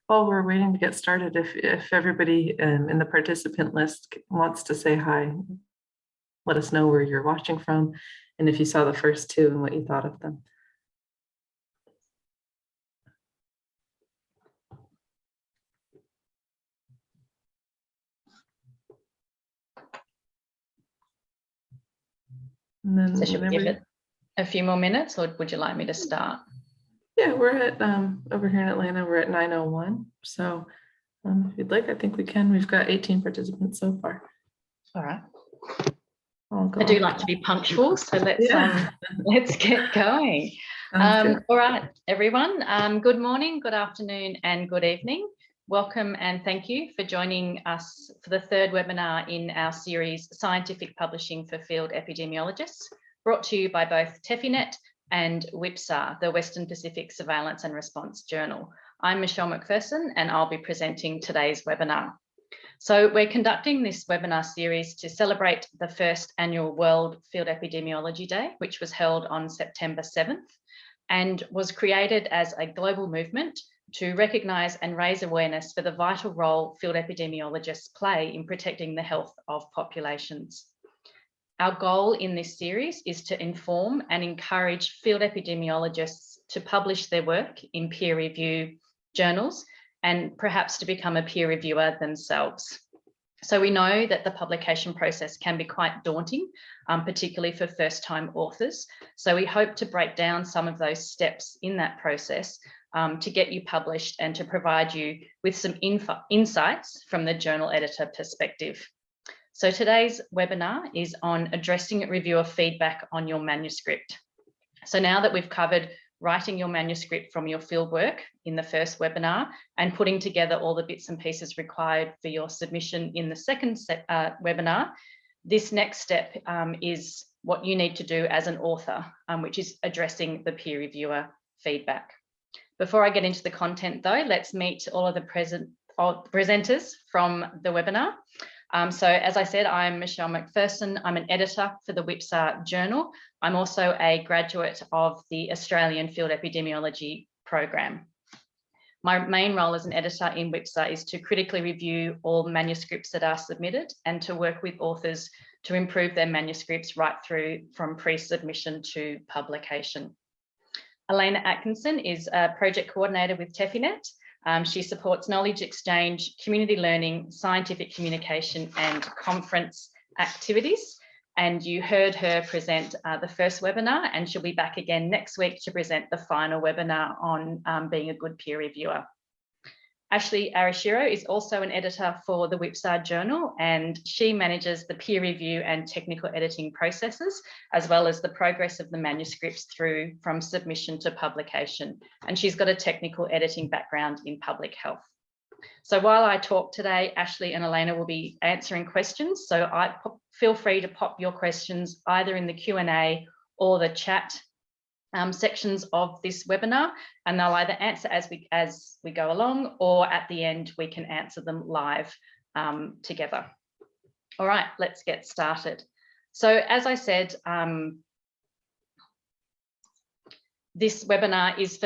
While we're waiting to get started, if everybody in the participant list wants to say hi, let us know where you're watching from and if you saw the first two and what you thought of them. And then so should we give it a few more minutes, or would you like me to start? Yeah, we're at over here in Atlanta, we're at 9:01. So if you'd like, I think we can. We've got 18 participants so far. All right. I do like to be punctual, so let's get going. All right, everyone. Good morning, good afternoon, and good evening. Welcome and thank you for joining us for the third webinar in our series, Scientific Publishing for Field Epidemiologists, brought to you by both TEPHINET and WPSAR, the Western Pacific Surveillance and Response Journal. I'm Michelle McPherson and I'll be presenting today's webinar. So we're conducting this webinar series to celebrate the first annual World Field Epidemiology Day, which was held on September 7th and was created as a global movement to recognise and raise awareness for the vital role field epidemiologists play in protecting the health of populations. Our goal in this series is to inform and encourage field epidemiologists to publish their work in peer review journals and perhaps to become a peer reviewer themselves. So we know that the publication process can be quite daunting, particularly for first-time authors. So we hope to break down some of those steps in that process to get you published and to provide you with some insights from the journal editor perspective. So today's webinar is on addressing reviewer feedback on your manuscript. So now that we've covered writing your manuscript from your fieldwork in the first webinar and putting together all the bits and pieces required for your submission in the second webinar, this next step is what you need to do as an author, which is addressing the peer reviewer feedback. Before I get into the content though, let's meet all of the presenters from the webinar. So as I said, I'm Michelle McPherson. I'm an editor for the WPSAR journal. I'm also a graduate of the Australian Field Epidemiology program. My main role as an editor in WPSAR is to critically review all manuscripts that are submitted and to work with authors to improve their manuscripts right through from pre-submission to publication. Elena Atkinson is a project coordinator with TEPHINET. She supports knowledge exchange, community learning, scientific communication, and conference activities. And you heard her present the first webinar, and she'll be back again next week to present the final webinar on being a good peer reviewer. Ashley Arashiro is also an editor for the WPSAR journal, and she manages the peer review and technical editing processes, as well as the progress of the manuscripts through from submission to publication. And she's got a technical editing background in public health. So while I talk today, Ashley and Elena will be answering questions. So feel free to pop your questions either in the Q&A or the chat sections of this webinar, and they'll either answer as we go along, or at the end we can answer them live together. All right, let's get started. So as I said, this webinar is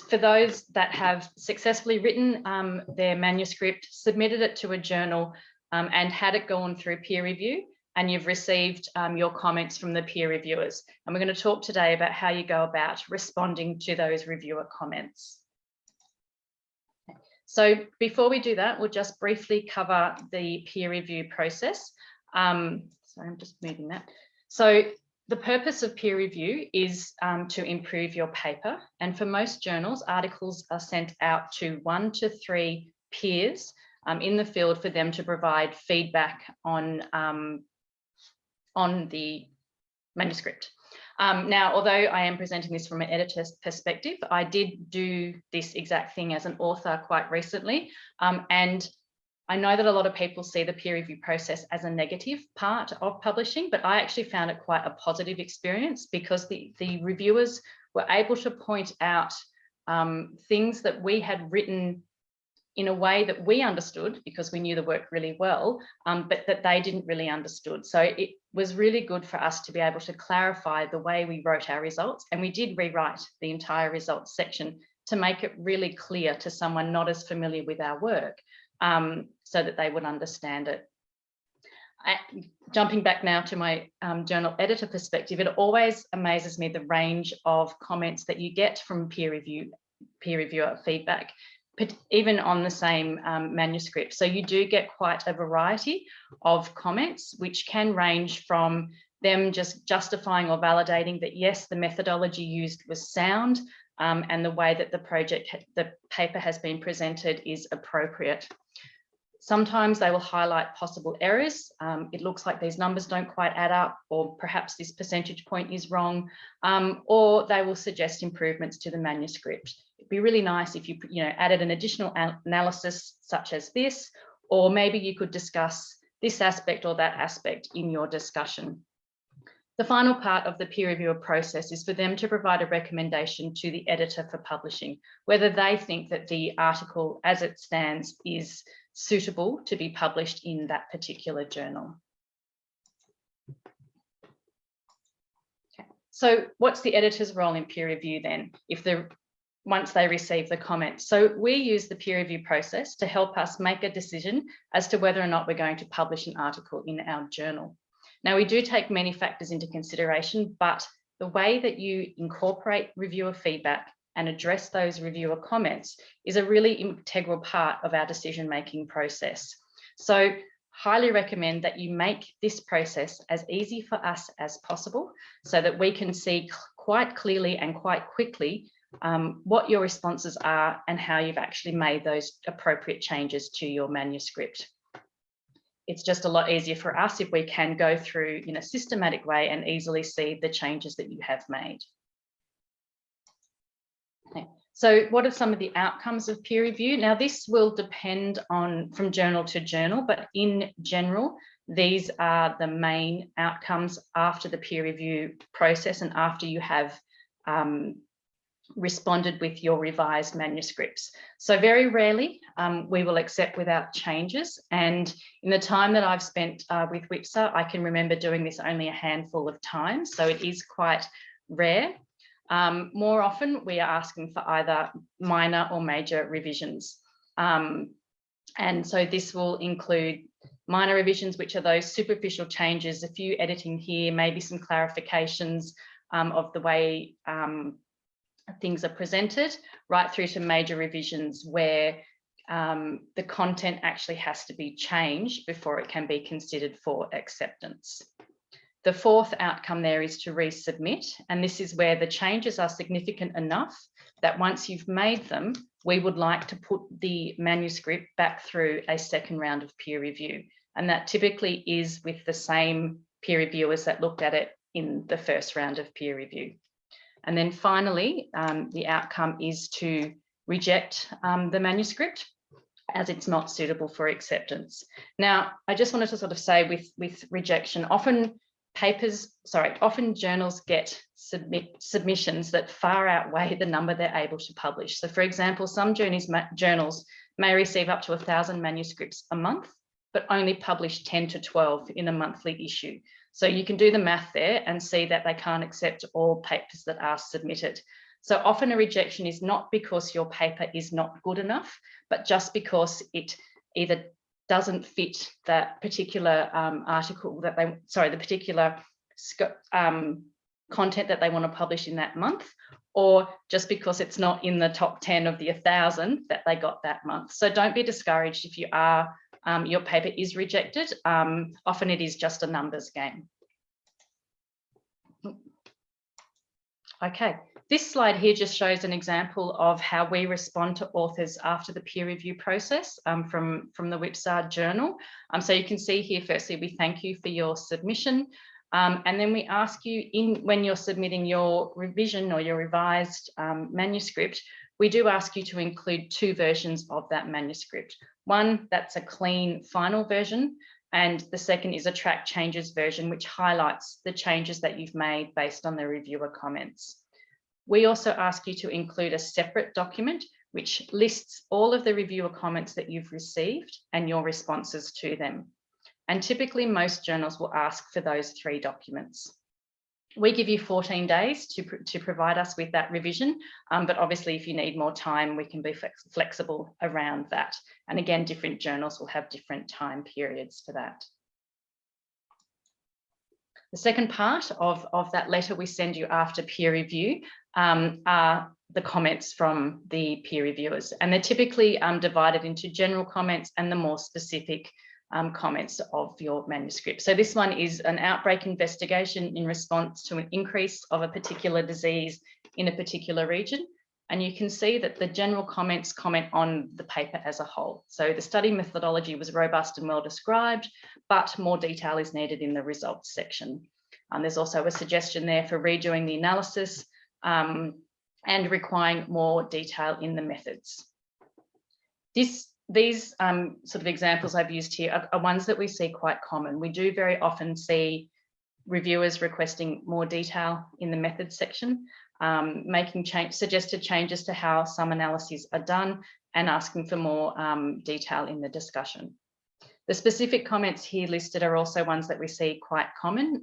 for those that have successfully written their manuscript, submitted it to a journal, and had it gone through peer review, and you've received your comments from the peer reviewers. And we're going to talk today about how you go about responding to those reviewer comments. So before we do that, we'll just briefly cover the peer review process. Sorry, I'm just moving that. So the purpose of peer review is to improve your paper. And for most journals, articles are sent out to 1 to 3 peers in the field for them to provide feedback on the manuscript. Now, although I am presenting this from an editor's perspective, I did do this exact thing as an author quite recently. And I know that a lot of people see the peer review process as a negative part of publishing, but I actually found it quite a positive experience because the reviewers were able to point out things that we had written in a way that we understood because we knew the work really well, but that they didn't really understood. So it was really good for us to be able to clarify the way we wrote our results, and we did rewrite the entire results section to make it really clear to someone not as familiar with our work, so that they would understand it. Jumping back now to my journal editor perspective, it always amazes me the range of comments that you get from peer reviewer feedback, but even on the same manuscript. So you do get quite a variety of comments, which can range from them just justifying or validating that yes, the methodology used was sound, and the way that the paper has been presented is appropriate. Sometimes they will highlight possible errors. It looks like these numbers don't quite add up, or perhaps this percentage point is wrong, or they will suggest improvements to the manuscript. It'd be really nice if you added an additional analysis such as this, or maybe you could discuss this aspect or that aspect in your discussion. The final part of the peer reviewer process is for them to provide a recommendation to the editor for publishing, whether they think that the article as it stands is suitable to be published in that particular journal. Okay. So what's the editor's role in peer review then, once they receive the comments? So we use the peer review process to help us make a decision as to whether or not we're going to publish an article in our journal. Now, we do take many factors into consideration, but the way that you incorporate reviewer feedback and address those reviewer comments is a really integral part of our decision-making process. So highly recommend that you make this process as easy for us as possible so that we can see quite clearly and quite quickly what your responses are and how you've actually made those appropriate changes to your manuscript. It's just a lot easier for us if we can go through in a systematic way and easily see the changes that you have made. Okay. So what are some of the outcomes of peer review? Now, this will depend on from journal to journal, but in general, these are the main outcomes after the peer review process and after you have responded with your revised manuscripts. So very rarely we will accept without changes. And in the time that I've spent with WPSAR, I can remember doing this only a handful of times. So it is quite rare. More often we are asking for either minor or major revisions. And so this will include minor revisions, which are those superficial changes, a few editing here, maybe some clarifications of the way things are presented, right through to major revisions where the content actually has to be changed before it can be considered for acceptance. The fourth outcome there is to resubmit, and this is where the changes are significant enough that once you've made them, we would like to put the manuscript back through a second round of peer review. And that typically is with the same peer reviewers that looked at it in the first round of peer review. And then finally, the outcome is to reject the manuscript as it's not suitable for acceptance. Now, I just wanted to sort of say with rejection, often journals get submissions that far outweigh the number they're able to publish. So for example, some journals may receive up to 1,000 manuscripts a month, but only publish 10 to 12 in a monthly issue. So you can do the math there and see that they can't accept all papers that are submitted. So often a rejection is not because your paper is not good enough, but just because it either doesn't fit that particular article that the particular content that they want to publish in that month, or just because it's not in the top 10 of the 1,000 that they got that month. So don't be discouraged if you are your paper is rejected. Often it is just a numbers game. Okay, this slide here just shows an example of how we respond to authors after the peer review process from the WPSAR journal. So you can see here, firstly, we thank you for your submission. And then we ask you when you're submitting your revision or your revised manuscript, we do ask you to include 2 versions of that manuscript. One that's a clean final version, and the second is a track changes version, which highlights the changes that you've made based on the reviewer comments. We also ask you to include a separate document which lists all of the reviewer comments that you've received and your responses to them. And typically most journals will ask for those 3 documents. We give you 14 days to provide us with that revision, but obviously if you need more time, we can be flexible around that. And again, different journals will have different time periods for that. The second part of that letter we send you after peer review are the comments from the peer reviewers, and they're typically divided into general comments and the more specific comments of your manuscript. So this one is an outbreak investigation in response to an increase of a particular disease in a particular region. And you can see that the general comments comment on the paper as a whole. So the study methodology was robust and well described, but more detail is needed in the results section. There's also a suggestion there for redoing the analysis and requiring more detail in the methods. These sort of examples I've used here are ones that we see quite common. We do very often see reviewers requesting more detail in the methods section, making suggested changes to how some analyses are done, and asking for more detail in the discussion. The specific comments here listed are also ones that we see quite common.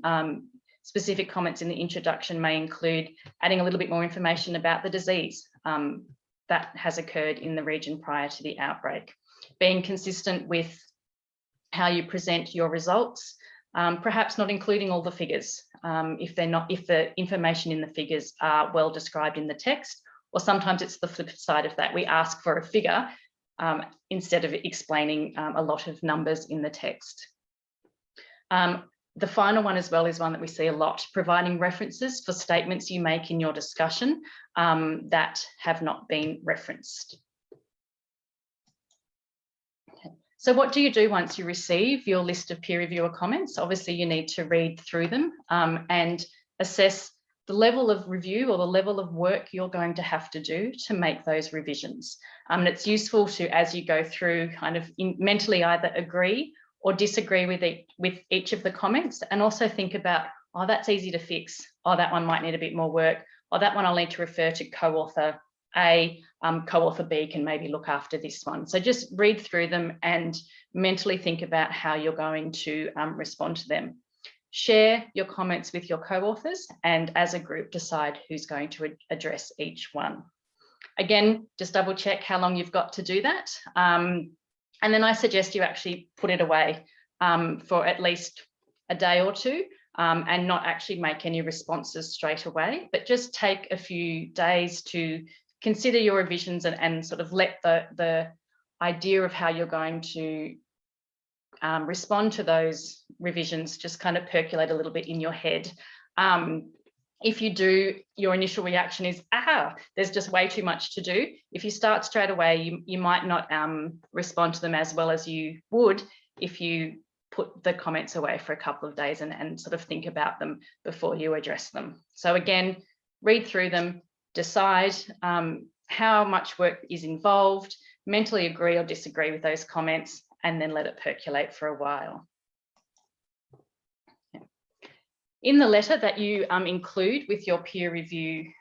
Specific comments in the introduction may include adding a little bit more information about the disease that has occurred in the region prior to the outbreak, being consistent with how you present your results, perhaps not including all the figures if the information in the figures are well described in the text, or sometimes it's the flip side of that. We ask for a figure instead of explaining a lot of numbers in the text. The final one as well is one that we see a lot, providing references for statements you make in your discussion that have not been referenced. Okay. So what do you do once you receive your list of peer reviewer comments? Obviously, you need to read through them and assess the level of review or the level of work you're going to have to do to make those revisions. And it's useful to, as you go through, kind of mentally either agree or disagree with each of the comments, and also think about, oh, that's easy to fix. Oh, that one might need a bit more work. Or that one I'll need to refer to co-author A, co-author B can maybe look after this one. So just read through them and mentally think about how you're going to respond to them. Share your comments with your co-authors, and as a group decide who's going to address each one. Again, just double check how long you've got to do that. And then I suggest you actually put it away for at least a day or two and not actually make any responses straight away, but just take a few days to consider your revisions and sort of let the idea of how you're going to respond to those revisions just kind of percolate a little bit in your head. If you do, your initial reaction is, there's just way too much to do. If you start straight away, you might not respond to them as well as you would if you put the comments away for a couple of days and sort of think about them before you address them. So again, read through them, decide how much work is involved, mentally agree or disagree with those comments, and then let it percolate for a while. In the letter that you include with your peer review,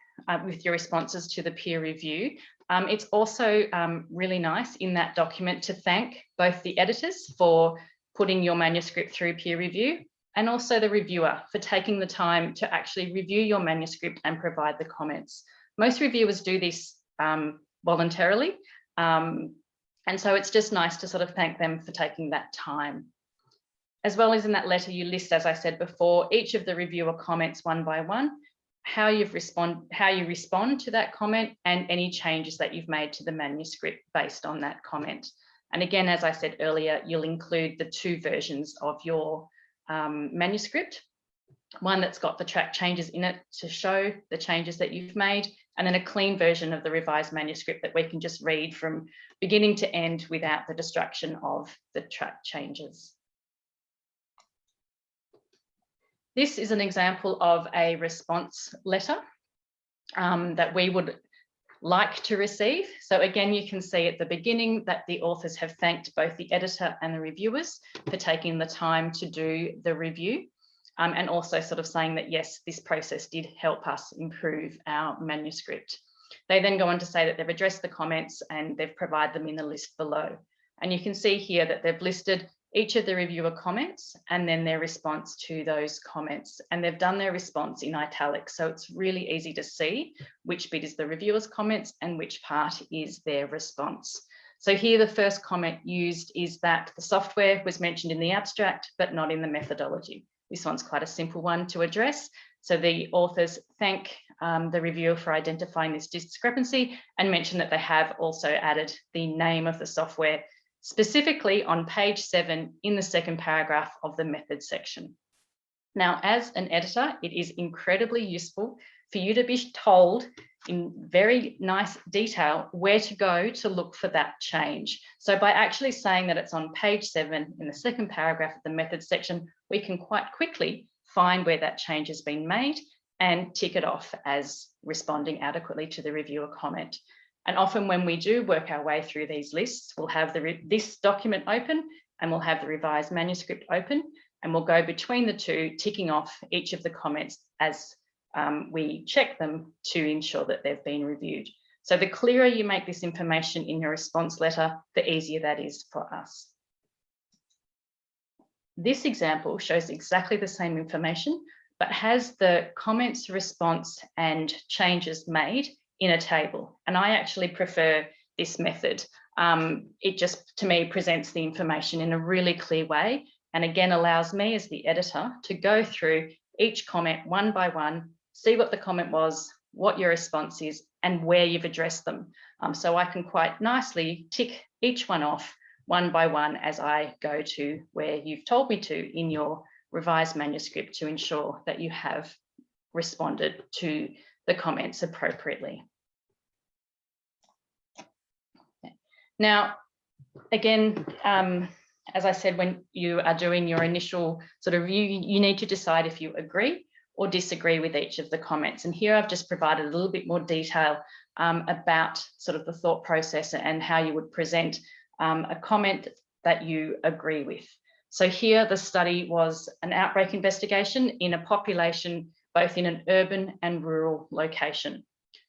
with your responses to the peer review, it's also really nice in that document to thank both the editors for putting your manuscript through peer review, and also the reviewer for taking the time to actually review your manuscript and provide the comments. Most reviewers do this voluntarily, and so it's just nice to sort of thank them for taking that time. As well as in that letter, you list, as I said before, each of the reviewer comments one by one, how you respond to that comment, and any changes that you've made to the manuscript based on that comment. And again, as I said earlier, you'll include the two versions of your manuscript, one that's got the track changes in it to show the changes that you've made, and then a clean version of the revised manuscript that we can just read from beginning to end without the distraction of the track changes. This is an example of a response letter that we would like to receive. So again, you can see at the beginning that the authors have thanked both the editor and the reviewers for taking the time to do the review, and also sort of saying that, yes, this process did help us improve our manuscript. They then go on to say that they've addressed the comments and they've provided them in the list below. And you can see here that they've listed each of the reviewer comments and then their response to those comments. And they've done their response in italics, so it's really easy to see which bit is the reviewer's comments and which part is their response. So here the first comment used is that the software was mentioned in the abstract, but not in the methodology. This one's quite a simple one to address. So the authors thank the reviewer for identifying this discrepancy and mention that they have also added the name of the software specifically on page 7 in the second paragraph of the method section. Now, as an editor, it is incredibly useful for you to be told in very nice detail where to go to look for that change. So by actually saying that it's on page 7 in the second paragraph of the method section, we can quite quickly find where that change has been made and tick it off as responding adequately to the reviewer comment. And often when we do work our way through these lists, we'll have this document open and we'll have the revised manuscript open, and we'll go between the two, ticking off each of the comments as we check them to ensure that they've been reviewed. So the clearer you make this information in your response letter, the easier that is for us. This example shows exactly the same information, but has the comments, response, and changes made in a table. And I actually prefer this method. It just, to me, presents the information in a really clear way, and again allows me as the editor to go through each comment one by one, see what the comment was, what your response is, and where you've addressed them. So I can quite nicely tick each one off one by one as I go to where you've told me to in your revised manuscript to ensure that you have responded to the comments appropriately. Now, again, as I said, when you are doing your initial sort of review, you need to decide if you agree or disagree with each of the comments. And here I've just provided a little bit more detail about sort of the thought process and how you would present a comment that you agree with. So here the study was an outbreak investigation in a population, both in an urban and rural location.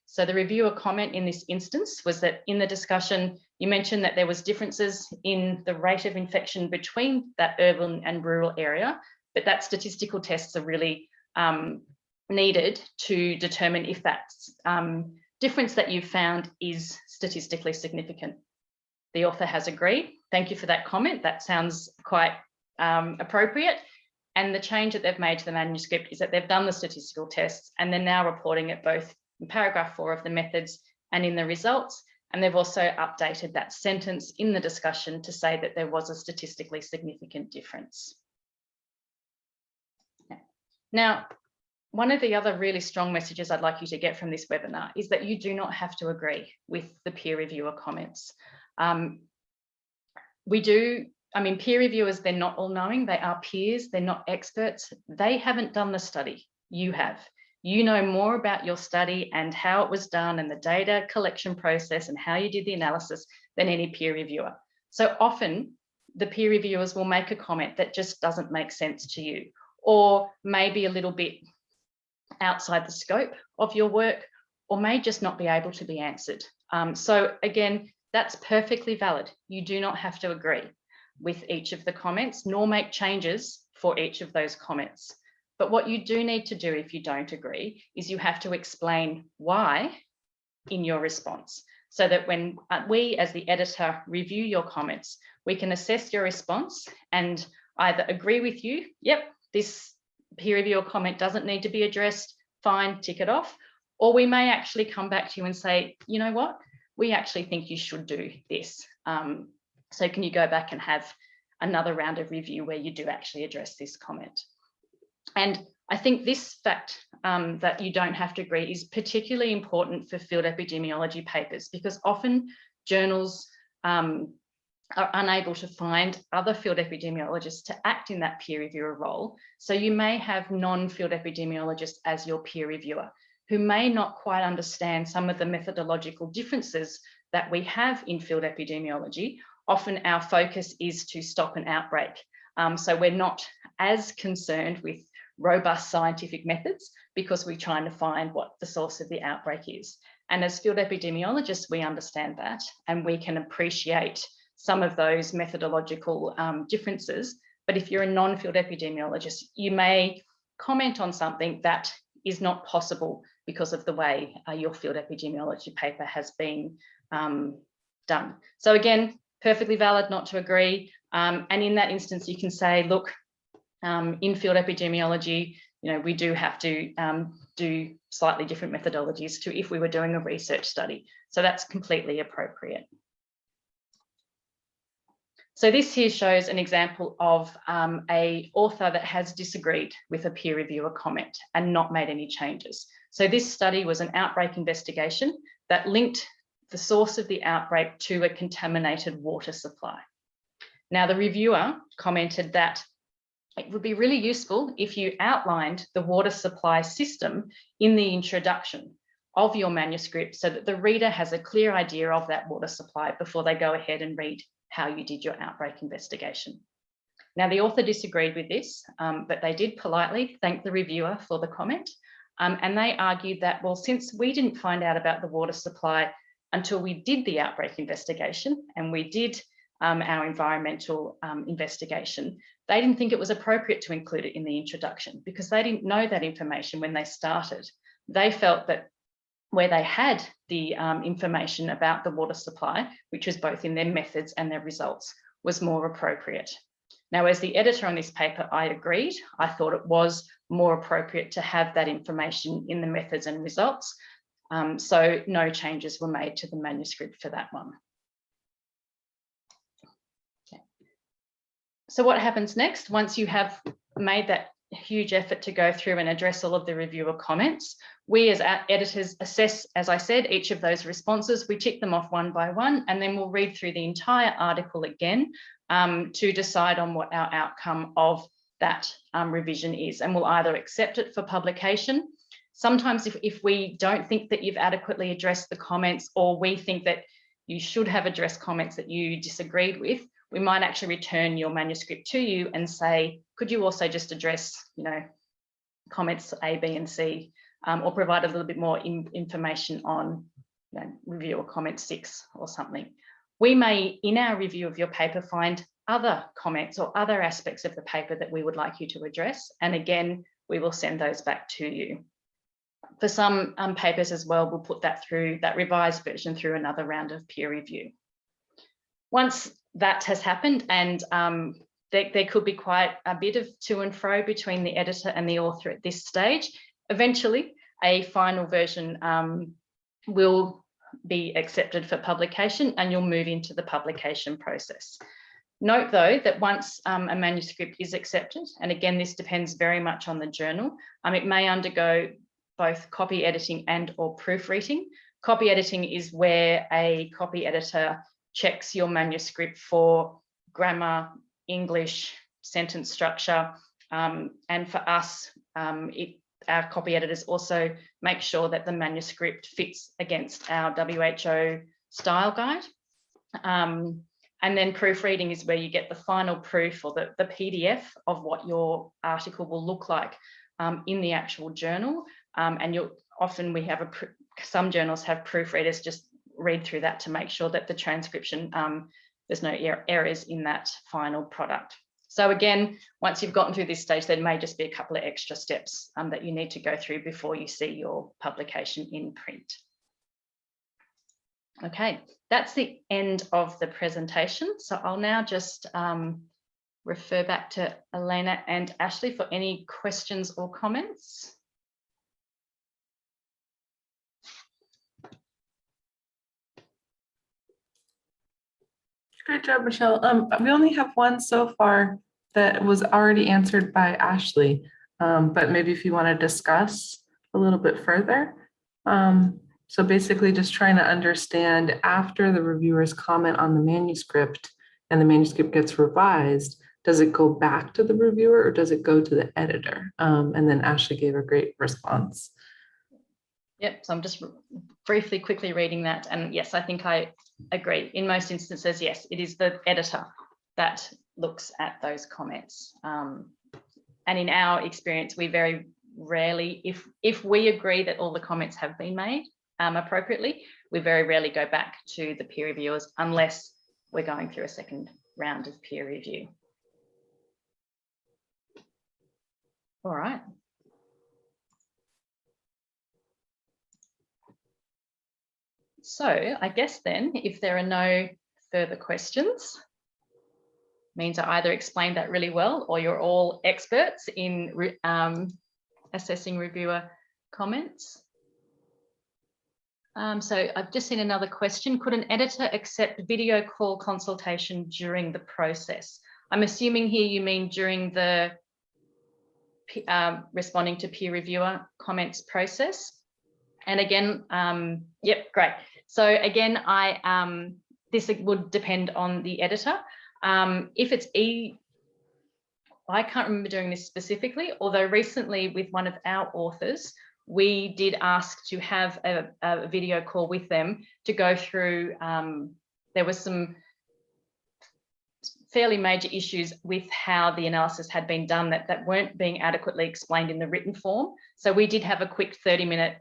So the reviewer comment in this instance was that in the discussion, you mentioned that there was differences in the rate of infection between that urban and rural area, but that statistical tests are really needed to determine if that difference that you've found is statistically significant. The author has agreed. Thank you for that comment. That sounds quite appropriate. And the change that they've made to the manuscript is that they've done the statistical tests and they're now reporting it both in paragraph 4 of the methods and in the results. And they've also updated that sentence in the discussion to say that there was a statistically significant difference. Now, one of the other really strong messages I'd like you to get from this webinar is that you do not have to agree with the peer reviewer comments. Peer reviewers, they're not all knowing, they are peers, they're not experts. They haven't done the study, you have. You know more about your study and how it was done and the data collection process and how you did the analysis than any peer reviewer. So often the peer reviewers will make a comment that just doesn't make sense to you, or maybe a little bit outside the scope of your work, or may just not be able to be answered. So again, that's perfectly valid. You do not have to agree with each of the comments, nor make changes for each of those comments. But what you do need to do if you don't agree is you have to explain why in your response, so that when we as the editor review your comments, we can assess your response and either agree with you, yep, this peer reviewer comment doesn't need to be addressed, fine, tick it off, or we may actually come back to you and say, you know what, we actually think you should do this. So can you go back and have another round of review where you do actually address this comment? And I think this fact that you don't have to agree is particularly important for field epidemiology papers, because often journals are unable to find other field epidemiologists to act in that peer reviewer role. So you may have non-field epidemiologists as your peer reviewer, who may not quite understand some of the methodological differences that we have in field epidemiology. Often our focus is to stop an outbreak. So we're not as concerned with robust scientific methods because we're trying to find what the source of the outbreak is. And as field epidemiologists, we understand that, and we can appreciate some of those methodological differences. But if you're a non-field epidemiologist, you may comment on something that is not possible because of the way your field epidemiology paper has been done. So again, perfectly valid not to agree. And in that instance, you can say, look, in field epidemiology, we do have to do slightly different methodologies to if we were doing a research study. So that's completely appropriate. So this here shows an example of an author that has disagreed with a peer reviewer comment and not made any changes. So this study was an outbreak investigation that linked the source of the outbreak to a contaminated water supply. Now, the reviewer commented that it would be really useful if you outlined the water supply system in the introduction of your manuscript so that the reader has a clear idea of that water supply before they go ahead and read how you did your outbreak investigation. Now, the author disagreed with this, but they did politely thank the reviewer for the comment. And they argued that, well, since we didn't find out about the water supply until we did the outbreak investigation and we did our environmental investigation, they didn't think it was appropriate to include it in the introduction because they didn't know that information when they started. They felt that where they had the information about the water supply, which was both in their methods and their results, was more appropriate. Now, as the editor on this paper, I agreed. I thought it was more appropriate to have that information in the methods and results. So no changes were made to the manuscript for that one. Okay. So what happens next? Once you have made that huge effort to go through and address all of the reviewer comments, we as editors assess, as I said, each of those responses. We tick them off one by one, and then we'll read through the entire article again to decide on what our outcome of that revision is. And we'll either accept it for publication. Sometimes if we don't think that you've adequately addressed the comments, or we think that you should have addressed comments that you disagreed with, we might actually return your manuscript to you and say, could you also just address, comments A, B, and C, or provide a little bit more information on reviewer comment 6 or something. We may, in our review of your paper, find other comments or other aspects of the paper that we would like you to address. And again, we will send those back to you. For some papers as well, we'll put that through, that revised version, through another round of peer review. Once that has happened, and there could be quite a bit of to and fro between the editor and the author at this stage, eventually a final version will be accepted for publication and you'll move into the publication process. Note though that once a manuscript is accepted, and again this depends very much on the journal, it may undergo both copy editing and or proofreading. Copy editing is where a copy editor checks your manuscript for grammar, English, sentence structure, and for us, our copy editors also make sure that the manuscript fits against our WHO style guide. And then proofreading is where you get the final proof or the PDF of what your article will look like in the actual journal. And we have some journals have proofreaders just read through that to make sure that the transcription, there's no errors in that final product. So again, once you've gotten through this stage, there may just be a couple of extra steps that you need to go through before you see your publication in print. Okay, that's the end of the presentation. So I'll now just refer back to Elena and Ashley for any questions or comments. Great job, Michelle. We only have one so far that was already answered by Ashley, but maybe if you want to discuss a little bit further. So basically just trying to understand, after the reviewers comment on the manuscript and the manuscript gets revised, does it go back to the reviewer or does it go to the editor? And then Ashley gave a great response. Yep, so I'm just briefly, quickly reading that. And yes, I think I agree. In most instances, yes, it is the editor that looks at those comments. And in our experience, we very rarely, if we agree that all the comments have been made appropriately, we very rarely go back to the peer reviewers unless we're going through a second round of peer review. All right. So I guess then, if there are no further questions, means I either explained that really well or you're all experts in assessing reviewer comments. So I've just seen another question. Could an editor accept video call consultation during the process? I'm assuming here you mean during the responding to peer reviewer comments process. And again, yep, great. So again, this would depend on the editor. If it's I can't remember doing this specifically, although recently with one of our authors, we did ask to have a video call with them to go through, there was some fairly major issues with how the analysis had been done that weren't being adequately explained in the written form. So we did have a quick 30-minute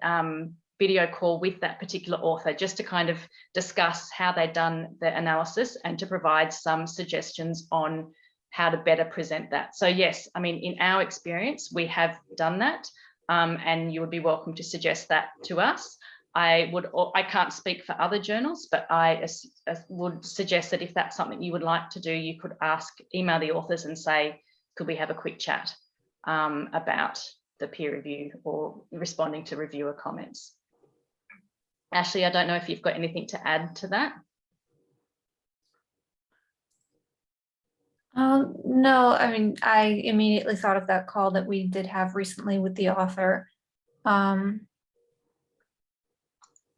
video call with that particular author just to kind of discuss how they'd done the analysis and to provide some suggestions on how to better present that. So yes, I mean, in our experience, we have done that, and you would be welcome to suggest that to us. I can't speak for other journals, but I would suggest that if that's something you would like to do, you could email the authors and say, could we have a quick chat about the peer review or responding to reviewer comments. Ashley, I don't know if you've got anything to add to that. No, I mean, I immediately thought of that call that we did have recently with the author.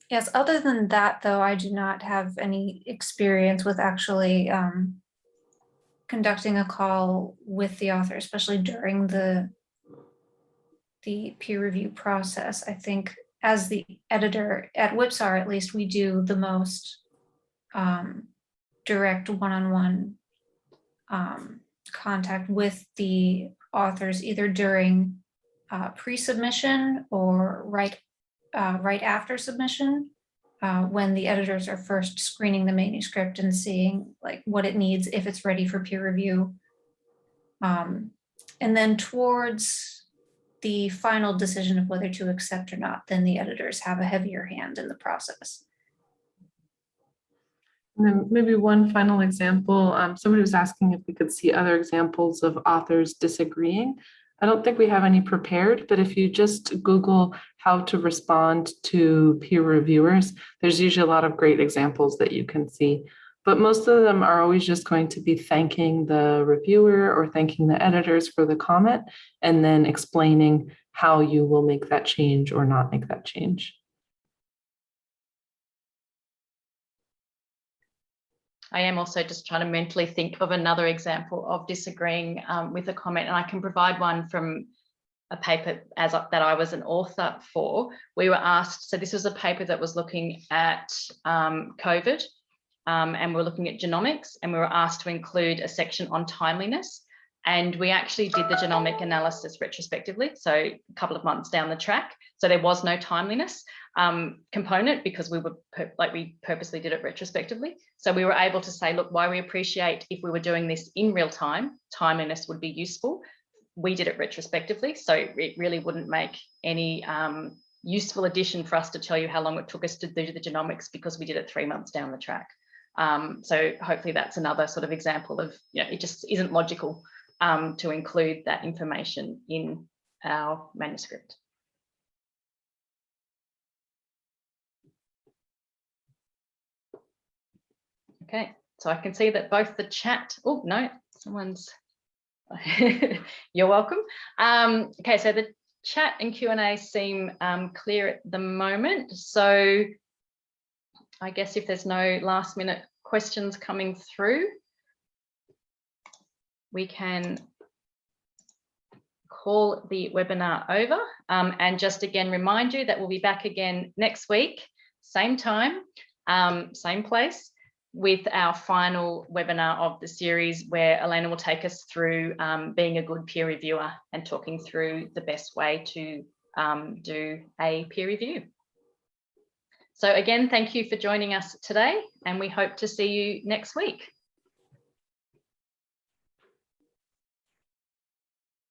Yes, other than that, though, I do not have any experience with actually conducting a call with the author, especially during the peer review process. I think as the editor at WPSAR, at least, we do the most direct one-on-one contact with the authors, either during pre-submission or right after submission, when the editors are first screening the manuscript and seeing like what it needs, if it's ready for peer review. And then towards the final decision of whether to accept or not, then the editors have a heavier hand in the process. And then maybe one final example, somebody was asking if we could see other examples of authors disagreeing. I don't think we have any prepared, but if you just Google how to respond to peer reviewers, there's usually a lot of great examples that you can see. But most of them are always just going to be thanking the reviewer or thanking the editors for the comment, and then explaining how you will make that change or not make that change. I am also just trying to mentally think of another example of disagreeing with a comment, and I can provide one from a paper that I was an author for. We were asked, so this was a paper that was looking at COVID, and we're looking at genomics, and we were asked to include a section on timeliness. And we actually did the genomic analysis retrospectively, so a couple of months down the track. So there was no timeliness component because we purposely did it retrospectively. So we were able to say, look, while we appreciate if we were doing this in real time, timeliness would be useful. We did it retrospectively, so it really wouldn't make any useful addition for us to tell you how long it took us to do the genomics because we did it 3 months down the track. So hopefully that's another sort of example of, it just isn't logical to include that information in our manuscript. Okay, so I can see that both the chat, oh no, someone's, you're welcome. Okay, so the chat and Q&A seem clear at the moment. So I guess if there's no last minute questions coming through, we can call the webinar over, and just again remind you that we'll be back again next week, same time, same place, with our final webinar of the series, where Elena will take us through being a good peer reviewer and talking through the best way to do a peer review. So again, thank you for joining us today, and we hope to see you next week.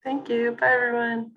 Thank you. Bye, everyone.